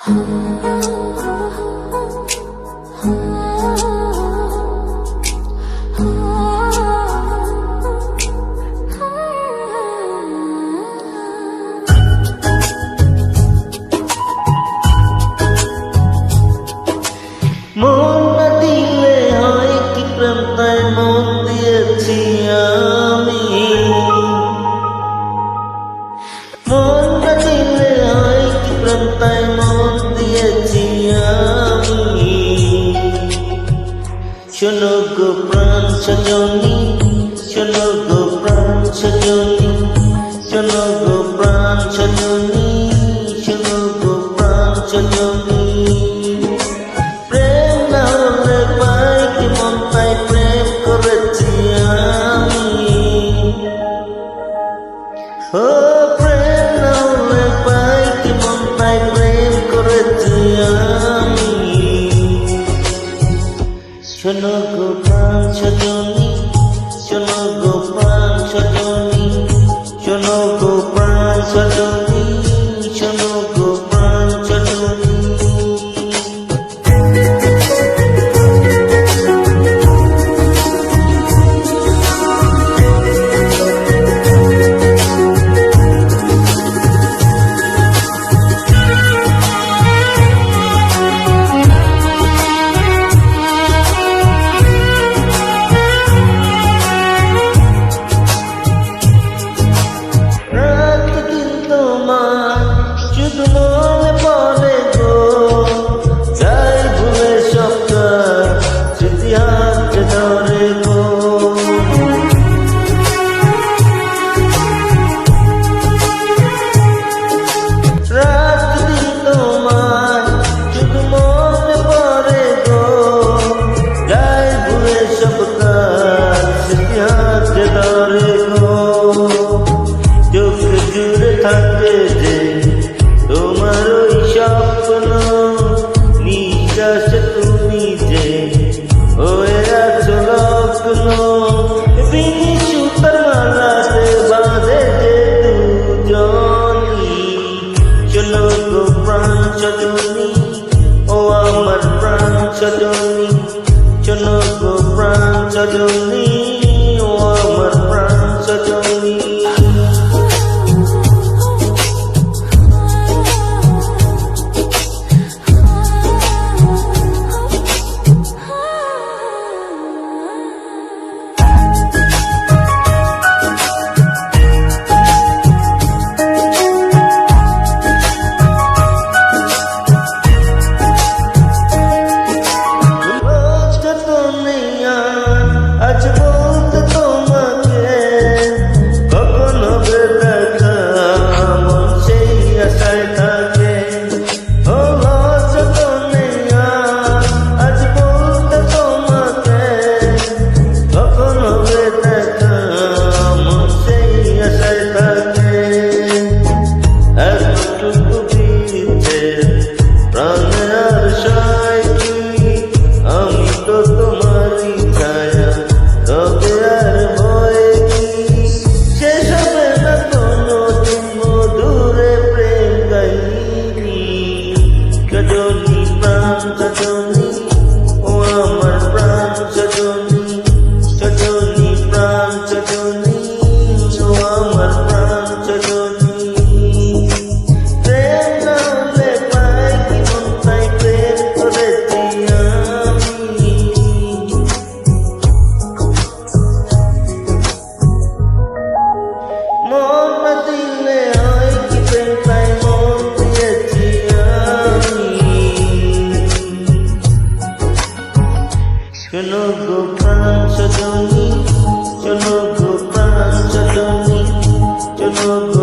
না দিলে হয় কি প্রেম, তাই মন দিয়েছি আমি। মন না দিলে হয় কি প্রেম, তাই মন দিয়েছি আমি। শোনো গো প্রাণ সজনী, শোনো গো প্রাণ সজনী, শোনো গো প্রাণ সজনী, শোনো গো প্রাণ সজনী। ও প্রেম না হলে পাই কি মন, তাই প্রেম করেছি আমি। শোনো গো প্রাণ সজনী, শোনো গো প্রাণ সজনী, শোনো গো প্রাণ সজনী, শোনো গো প্রাণ সজনী। শুধু মনে পড়ে গো, যাই ভুলে সব কাজ, স্মৃতি হাতে ধরে গো। রাত দিন তোমার শুধু মনে পড়ে গো, যাই ভুলে সব কাজ, স্মৃতি হাতে ধরে গো। চোখ জুড়ে থাকে যে তোমার ওই স্বপ্ন, নিঃশ্বাসে তুমি যে হয়ে আছো লগ্ন। বিনি সুতার মালাতে বাঁধে যে দুজনি। শোনো গো প্রাণ সজনী, ও আমার প্রাণ সজনী, শোনো গো প্রাণ সজনী, ও আমার প্রাণ সজনী। আজ বলতে তোমাকে কখন হবে দেখা, মন সেই আশায় থাকে। ও আজ বলতে তোমাকে কখন হবে দেখা, মন সেই আশায় থাকে। এতটুকু দিতে প্রাণে আর সাই, আমি তো তোমারই ছায়া, তবে আর ভয় কি? শেষ হবে না কোনো দিন মধুরে প্রেম কাহিনী। সজনী প্রাণ সজনী, ও আমার প্রাণ সজনী, সজনী প্রাণ সজনী, ও আমার প্রাণ সজনী। প্রেম না হলে পাই কি মন, তাই প্রেম করেছি আমি। মন না দিলে হয় কি প্রেম, তাই মন দিয়েছি আমি। শোনো গো প্রাণ সজনী, শোনো গো প্রাণ সজনী, শোনো গো